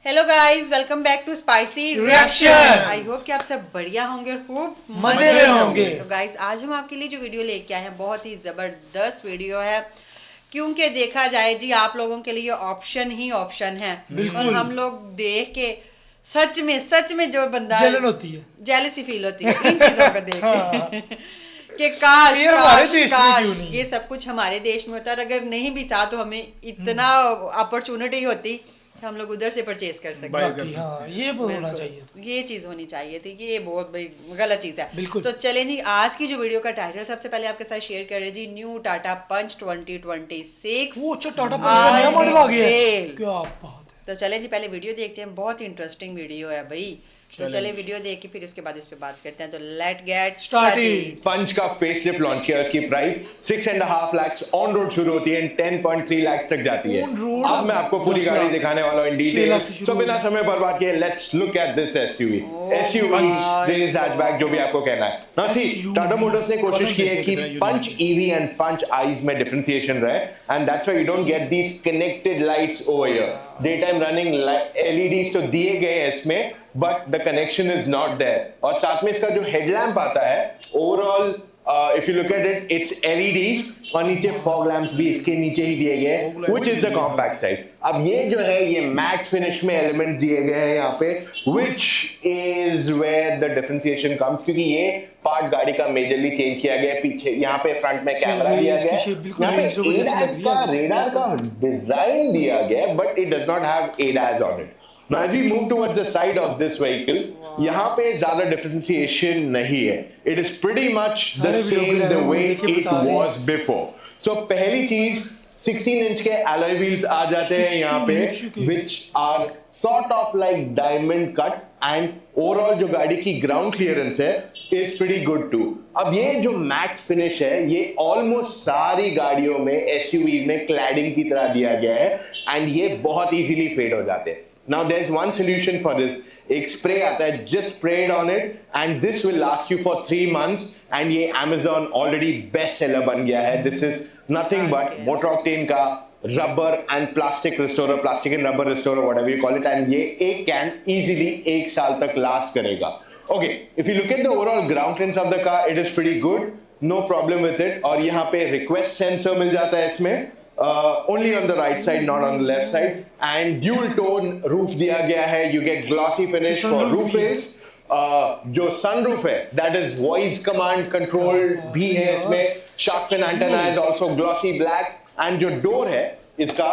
Hello guys, welcome back to spicy reaction. I hope कि आप सब बढ़िया होंगे और खूब मजे में होंगे। तो गाइस, आज हम आपके लिए जो वीडियो लेके आए हैं बहुत ही जबरदस्त वीडियो है, क्योंकि देखा जाए जी आप लोगों के लिए ऑप्शन ही ऑप्शन है। और हम लोग देख के सच में जो बंदा जलन होती है, जेलसी फील होती है इन चीजों को देख के कि काश ये हमारे काश देश में काश क्यों नहीं? ये सब कुछ हमारे देश में होता, और अगर नहीं भी था तो हमें इतना अपॉर्चुनिटी होती कि हम लोग उधर से परचेज कर सकते। बाकी हाँ, ये होना बिल्कुल, चाहिए था। ये चीज होनी चाहिए थी कि ये बहुत भाई गलत चीज है। बिल्कुल। तो चलें जी, आज की जो वीडियो का टाइटल सबसे पहले आपके साथ शेयर कर रहे जी, न्यू टाटा पंच 2026। वो अच्छा टाटा पंच का नया मॉडल आ गया है, Unveiled। क्या बात है। तो चलें जी, पहले वीडियो देखते हैं, बहुत ही इंटरेस्टिंग वीडियो है भाई। तो चले वीडियो देख के फिर उसके बाद इस पे बात करते हैं। तो लेट गेट स्टार्टेड। पंच का फेसलिफ्ट लॉन्च किया, उसकी प्राइस 6.5 लाख ऑन रोड शुरू होती है, 10.3 लाख तक जाती है। On road अब मैं आपको पूरी 10 गाड़ी लाख। दिखाने वाला हूं इन 6 डिटेल। लाख से शुरू सो बिना होगी। समय बर्बाद किए let's look at this SUV. SUV my race hatchback जो भी आपको कहना है ना। सी SUV टाटा मोटर्स ने कोशिश की है कि कितना Punch EV and Punch ICE में डिफरेंशिएशन रहे, and that's why you don't get these connected lights over here. Daytime running LEDs तो दिए गए हैं इसमें, but the connection is not there. और साथ में इसका जो हेडलैम्प आता है overall, if you look at it, it's LEDs और नीचे फॉग लैंप्स भी इसके नीचे ही दिए गए हैं, which is the compact size. अब ये जो है ये मैट फिनिश में एलिमेंट्स दिए गए हैं यहाँ पे, which is where the differentiation comes, क्योंकि ये पार्ट गाड़ी का मेजरली चेंज किया गया है। पीछे यहाँ पे फ्रंट में कैमरा दिया गया है, यहाँ पे एडास का रेडार का डिजाइन दिया गया है, but it does not have ADAS on it. Now as we move towards the side of this vehicle, यहाँ पे ज्यादा डिफरेंशिएशन नहीं है। It is pretty much the same the way it was before. So पहली चीज 16 inch के alloy wheels आ जाते हैं यहाँ पे, which are sort of like diamond cut, and overall जो गाड़ी की ground clearance है is pretty good too. अब ये जो matte finish है ये almost सारी गाड़ियों में SUVs में cladding की तरह दिया गया है, and ये बहुत easily fade हो जाते हैं। Now there's one solution for this. एक spray आता है, just spray it on it and this will last you for 3 months, and ये Amazon already best seller बन गया है। This is nothing but Motor Octane का rubber and plastic restorer, plastic and rubber restorer, whatever you call it, and ये एक can easily 1 साल तक last करेगा। Okay, if you look at the overall ground clearance of the car, it is pretty good, no problem with it। और यहाँ पे request sensor मिल जाता है इसमें, only on the right side, not on the left side, and dual tone roof दिया गया है। You get glossy finish for roof rails। जो sunroof है that is voice command control भी है इसमें। shark fin antenna is also glossy black, and जो door है इसका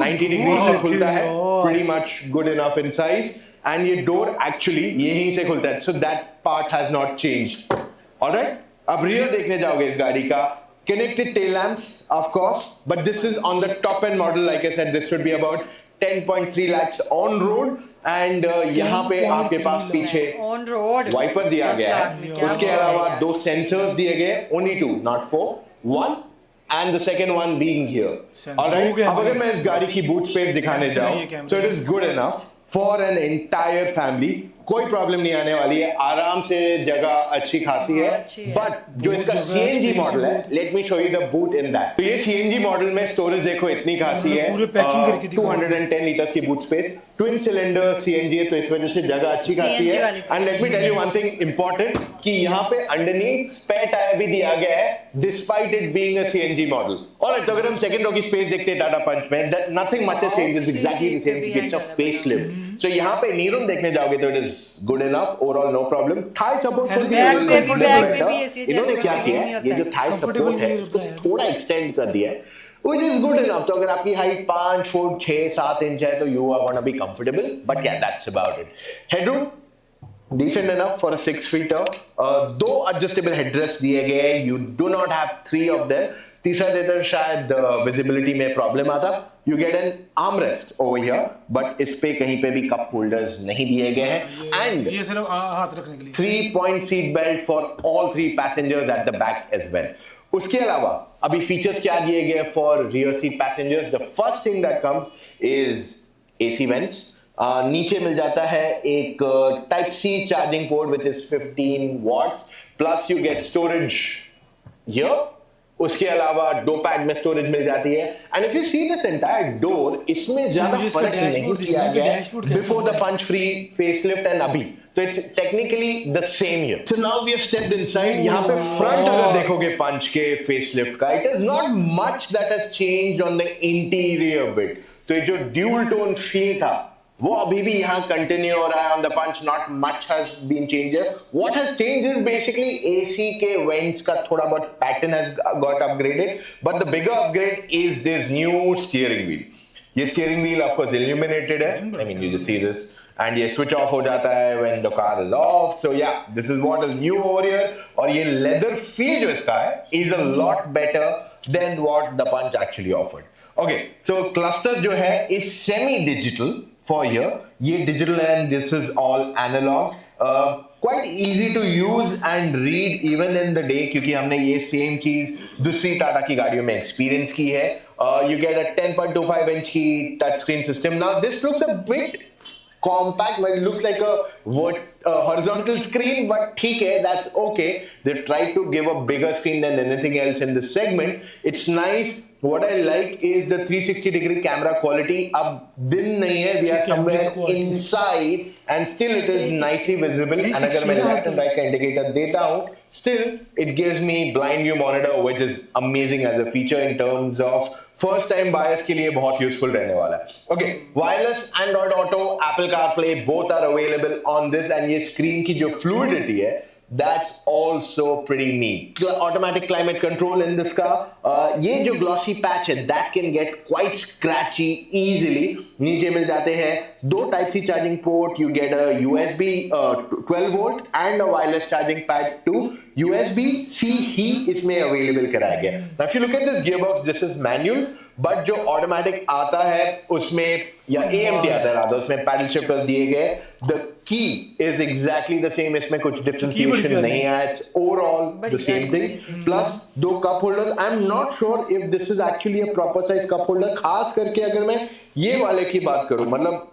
90 degrees से खुलता है, pretty much good enough in size, and ये door actually यहीं से खुलता है, so that part has not changed। Alright, अब rear देखने जाओगे इस गाड़ी का, connected tail lamps of course, but this is on the top end model। Like I said, this should be about 10.3 lakhs on road, and यहाँ पे आपके पास पीछे ऑन रोड वाइपर दिया गया है। उसके अलावा 2 सेंसर्स दिए गए, only 2 not 4, 1 and the second one being here। Alright, अब अगर मैं इस गाड़ी की बूट स्पेस दिखाने जाऊं, so it is good enough for an entire family। कोई प्रॉब्लम नहीं आने वाली है, आराम से जगह अच्छी खासी है। बट जो इसका सीएनजी मॉडल है, let me show you the boot in that. तो ये सीएनजी मॉडल में स्टोरेज देखो इतनी खासी है, 210 लीटर्स की boot space, twin cylinder CNG है, तो इस वजह से जगह अच्छी खासी है। And let me tell you one thing important, कि यहाँ पे अंडरनीथ स्पेयर टायर भी दिया गया है, despite it being a CNG model. Alright, तो अगर हम सेकंड रो की स्पेस देखते हैं टाटा पंच में, nothing much has changed, it's exactly the same, it's a facelift. So यहाँ पे नी रूम देखने जाओगे तो it is good enough overall, no problem। Thigh support could be back में भी इन्होंने क्या किया है, ये जो thigh support है इसको थोड़ा extend कर दिया है, which is good enough। तो अगर आपकी हाइट 5 फुट 6-7 इंच है तो you are gonna be comfortable, but yeah, that's about it। Headroom decent enough for a 6-seater। 2 adjustable headrests दिए गए, you do not have 3 of them। तीसरा देते शायद विजिबिलिटी में प्रॉब्लम आता। You get an armrest over here, but इस पे कहीं पे भी कप होल्डर्स नहीं दिए गए हैं, and ये सिर्फ हाथ रखने के लिए 3-point seat belt for all 3 passengers at the back as well। उसके अलावा अभी फीचर्स क्या दिए गए for rear seat passengers? The first thing that comes is AC vents। नीचे मिल जाता है एक type C charging port which is 15 watts, plus you get storage here उसके अलावा 2 पैड में स्टोरेज मिल जाती है and if you see this entire door इसमें ज्यादा मुझे इसका फर्क नहीं डैशबोर्ड किया दिखना है कि गया डैशबोर्ड कैसा बिफोर द होगा। पंच फ्री फेसलिफ्ट एंड अभी तो it's technically the same here so now we have stepped inside यहां पे फ्रंट अगर देखोगे पंच के फेसलिफ्ट का it is not much that has changed on the interior bit तो ये जो ड्यूल टोन फील था वो अभी भी यहाँ कंटिन्यू हो रहा है on the Punch not much has been changed what has changed is basically AC के वेंट्स का थोड़ा बहुत pattern has got upgraded but the bigger upgrade is this new steering wheel ये steering wheel of course illuminated है I mean you just see this and ये switch off हो जाता है when the car is off so yeah this is what is new over here और ये leather feel जो इसका है is a lot better than what the Punch actually offered okay so cluster जो है is semi digital for here ये digital है and this is all analog quite easy to use and read even in the day क्योंकि हमने ये same चीज दूसरी टाटा की गाड़ियों में experience की है you get a 10.25 inch की touch screen system now this looks a bit compact but it looks like a horizontal screen but ठीक है that's okay they try to give a bigger screen than anything else in this segment it's nice what I like is the 360 degree camera quality अब दिन नहीं है we are somewhere inside and still it is nicely visible and अगर मैं left and right का indicator देता हूँ still it gives me blind view monitor which is amazing as a feature in terms of first time buyers के लिए बहुत useful रहने वाला है okay wireless Android Auto Apple CarPlay both are available on this and ये screen की जो fluidity है that's also pretty neat automatic climate control in this car ये जो glossy patch है that can get quite scratchy easily नीचे मिल जाते हैं 2 type C charging port you get a USB 12 volt and a wireless charging pad to USB C ही इसमें available कराया गया now if you look at this gearbox this is manual but जो automatic आता है उसमें या AMT आता है राधा उसमें पैडल शिफ्टर्स दिए गए the key is exactly the same इसमें कुछ differentiation नहीं है it's overall the same thing plus 2 cup holders I'm not sure if this is actually a proper size cup holder खास करके अगर मैं ये वाले की बात करूं मतलब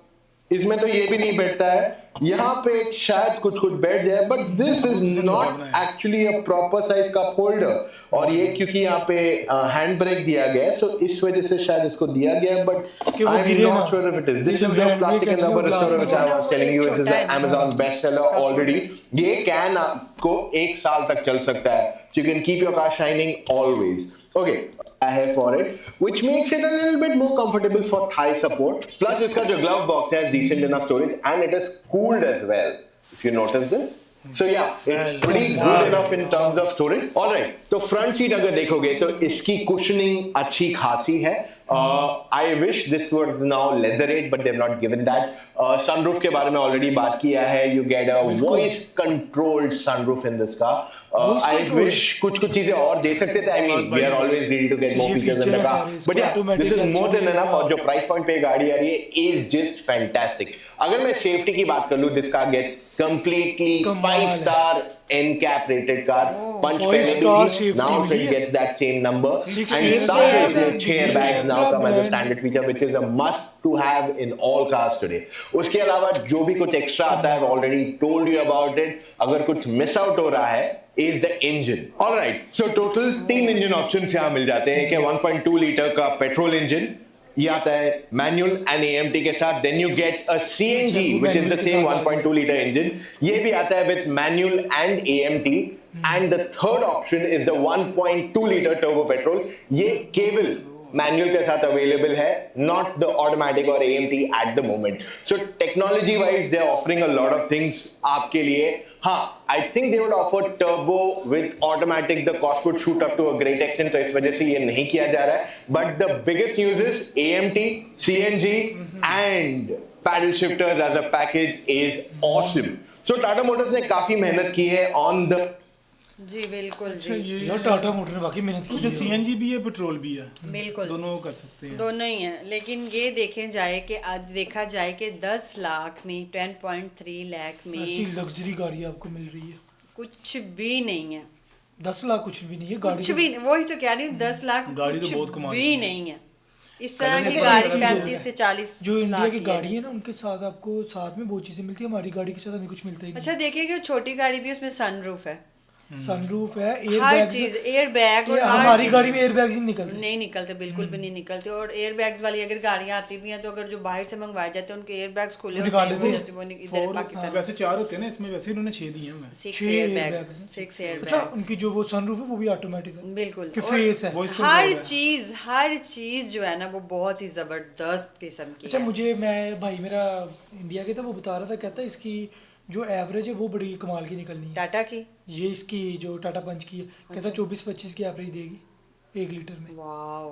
इसमें तो ये भी नहीं बैठता है यहाँ पे शायद कुछ बैठ जाए but this is not actually a proper size cup holder और ये क्योंकि यहाँ पे हैंड ब्रेक दिया गया है सो इस वजह से शायद इसको दिया गया है but I am not sure if it is this is the plastic and rubber restorer which I was telling you it is the Amazon best seller already ये कैन आपको 1 साल तक चल सकता है so you can keep your car shining always okay I have for it which makes it a little bit more comfortable for thigh support plus इसका जो glove box has decent enough storage and it is cooled as well if you notice this so yeah it's pretty good enough in terms of storage all right तो front seat अगर देखोगे तो इसकी cushioning अच्छी खासी है I wish this was now leatherette but they've not given that sunroof के बारे में already बात किया है you get a voice controlled sunroof in this car I wish कुछ चीजें और दे सकते थे I mean we are always ready to get more features in the car but yeah this is more than enough और जो price point पे गाड़ी आ रही है is just fantastic अगर मैं safety की बात कर लूँ this car gets completely 5-star NCAP rated car punch पहले भी now it gets that same number and साथ में 6 airbags now come as a standard feature which is a must to have in all cars today उसके अलावा जो भी कुछ extra आता है I've already told you about it अगर कुछ miss out हो रहा है is the engine all right so total 3 engine options यहाँ मिल जाते हैं कि 1.2 लीटर का petrol engine ये आता है मैनुअल एंड AMT के साथ then you get a CNG which is the same 1.2 liter engine ये भी आता है with manual and AMT and the third option is the 1.2 liter turbo petrol ये केवल मैनुअल के साथ अवेलेबल है not the automatic or AMT at the moment so technology wise they are offering a lot of things आपके लिए हाँ I think they would offer turbo with automatic the cost would shoot up to a great extent तो इस वजह से ये नहीं किया जा रहा है but the biggest news is AMT CNG and paddle shifters as a package is awesome so Tata Motors ने काफी मेहनत की है on the जी बिल्कुल जी यार टाटा मोटर ने बाकी मेहनत की है सीएनजी भी है पेट्रोल भी है बिल्कुल दोनों कर सकते हैं दोनों ही हैं लेकिन ये देखें जाए कि आज देखा जाए कि 10 लाख में 10.3 लाख में ऐसी लग्जरी गाड़ी आपको मिल रही है कुछ भी नहीं है 10 लाख कुछ भी नहीं है गाड़ी कुछ भी वही तो कह रही हूँ 10 लाख गाड़ी तो कुछ बहुत कमाल भी नहीं है इस तरह की गाड़ी 35 से 40 जो इंडिया लाख की गाड़ी है ना उनके साथ आपको साथ में बहुत चीजें मिलती है हमारी गाड़ी के साथ हमें कुछ मिलता ही नहीं अच्छा देखिए कि छोटी गाड़ी भी उसमें सनरूफ है सनरूफ है, एयर हर बैग्स, चीज एयर बैग और हर हमारी चीज़। गाड़ी में एयर बैग्स नहीं निकलते। बिल्कुल भी नहीं निकलते। और एयर बैग्स वाली अगर गाड़ियां आती भी हैं तो अगर जो बाहर से मंगवाए जाते हैं उनके एयर बैग्स खुले होते निकाल हैं, देते जैसे वो इधर पाकिस्तान में वैसे 4 होते हैं ना, इसमें वैसे इन्होंने 6 दिए हैं। 6 एयर बैग, 6 एयर अच्छा, बैग। उनकी जो वो सनरूफ है वो भी ऑटोमेटिक है बिल्कुल। कि और फेस है। हर चीज जो है ना वो बहुत ही जबरदस्त किस्म की अच्छा, है। मुझे मैं भाई मेरा इंडिया के था, वो बता रहा था, कहता है इसकी जो एवरेज है वो बड़ी कमाल की निकलनी है। टाटा की ये इसकी जो टाटा पंच की है, कहता 24-25 की एवरेज देगी 1 लीटर में। वाओ,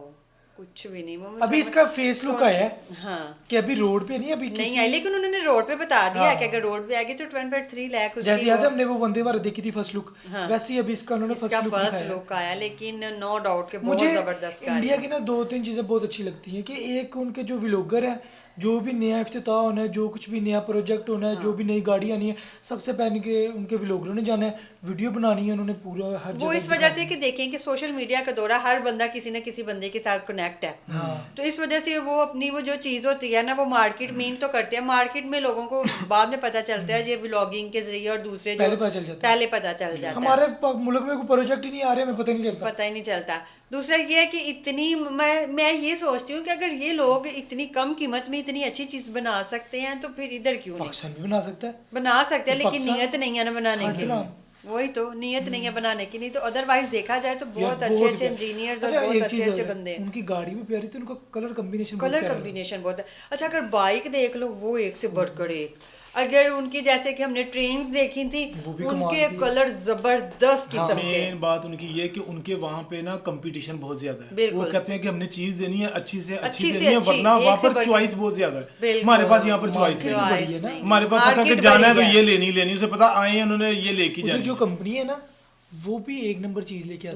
कुछ भी नहीं। अभी इसका फेस लुक आया है हाँ कि अभी रोड पे नहीं, अभी नहीं आई, लेकिन उन्होंने रोड पे बता दिया हाँ। कि अगर रोड पे आएगी तो 1.3 लाख उसकी जैसे याद है वो- हमने वो वंदे भारत देखी थी फर्स्ट लुक, हाँ। वैसे ही अभी इसका उन्होंने इसका फर्स्ट लुक फर्स्ट दिखाया है। लुक आया, लेकिन नो डाउट के बहुत मुझे जबरदस्त गाड़ी इंडिया है। की ना 2-3 चीज़ें बहुत अच्छी लगती हैं कि एक उनके जो व्लॉगर हैं, जो भी नया इफ्तिताह होना है, जो कुछ भी नया प्रोजेक्ट होना है, जो भी नई गाड़ी आनी है, सबसे पहले के उनके व्लॉगरों ने जाना है, वीडियो बनानी है उन्होंने पूरा हर वो जगह इस वजह से कि देखें कि सोशल मीडिया का दौरा, हर बंदा किसी न किसी बंदे के साथ कनेक्ट है। हाँ। तो इस वजह से वो अपनी वो जो चीज़ होती है ना वो मार्केट में तो करते हैं, मार्केट में लोगों को बाद में पता चलता है ये व्लॉगिंग के जरिए, और दूसरे जो पहले पता चल जाता है। पहले पता चल जाता है। हमारे मुल्क में कोई प्रोजेक्ट ही नहीं आ रहे, हमें पता ही नहीं चलता। पता ही नहीं चलता। दूसरा ये है कि इतनी मैं ये सोचती हूँ कि अगर ये लोग इतनी कम कीमत में इतनी अच्छी चीज़ बना सकते हैं तो फिर इधर क्यों नहीं पाकिस्तान भी बना सकता है। बना सकते हैं, लेकिन पाकिस्तान- नीयत नहीं है ना बनाने हाँ, की। हाँ। वही तो नीयत नहीं है बनाने की, नहीं तो अदरवाइज देखा जाए तो बहुत यार, अच्छे बहुत अच्छे ही- इंजीनियर्स अच्छा, और बहुत एक अच्छे चीज़ अच्छे है, बंदे हैं। उनकी गाड़ी भी प्यारी थी, उनका कलर कॉम्बिनेशन कलर कॉम्बिनेशन बहुत है। अच्छा, अगर बाइक देख लो वो एक से बढ़कर एक, अगर उनकी जैसे कि हमने ट्रेन्स देखी थी वो भी कमाल उनके की है। कलर जबरदस्त किस्म के। मेन बात उनकी ये है कि उनके वहाँ पे ना कंपटीशन बहुत ज्यादा है। बिल्कुल। वो कहते हैं कि हमने चीज देनी है अच्छी से अच्छी अच्छी से देनी है, अच्छी, वरना एक वहाँ से पर बढ़ के। चॉइस बहुत ज्यादा है। बिल्कुल। हमारे पास यहाँ पर चॉइस Market नहीं बड़ी है ना। हमारे पास पता कि Market जाना है तो बड़ी ये लेनी लेनी, उसे पता आए हैं उन्होंने ये लेके उधर जानी जो है। कंपनी है ना वो भी एक नंबर चीज लेके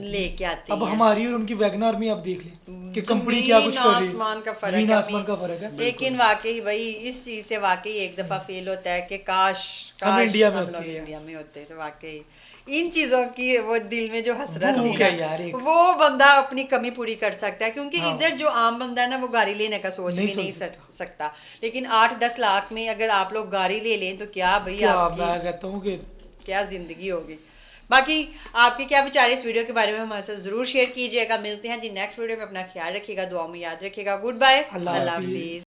आती है। अब है। हमारी और उनकी वैगनार में आप देख लें कि कंपनी क्या कुछ कर रही है। आसमान का फर्क जमीन है। आसमान का फर्क है। लेकिन वाकई भाई इस चीज से वाकई एक दफा फील होता है कि काश हम इंडिया में हम होते लोग हैं। इंडिया में होते तो वाकई इन चीजों की वो दिल में जो हसरत वो थी क्या ना, यार, एक- वो बंदा अपनी कमी पूरी कर सकता है, क्योंकि हाँ। इधर जो आम बंदा है ना वो गाड़ी लेने का सोच नहीं भी नहीं सोच सकता, लेकिन 8-10 लाख में अगर आप लोग गाड़ी ले लें तो क्या भाई क्या आपकी मैं कहता हूँ कि क्या जिंदगी होगी। बाकी आपके क्या विचार है इस वीडियो के बारे में हमारे साथ जरूर शेयर कीजिएगा। मिलते हैं जी नेक्स्ट वीडियो में, अपना ख्याल रखिएगा, दुआ में याद रखिएगा। गुड बाय, अल्लाह अल्लाह हाफिज। हाफिज।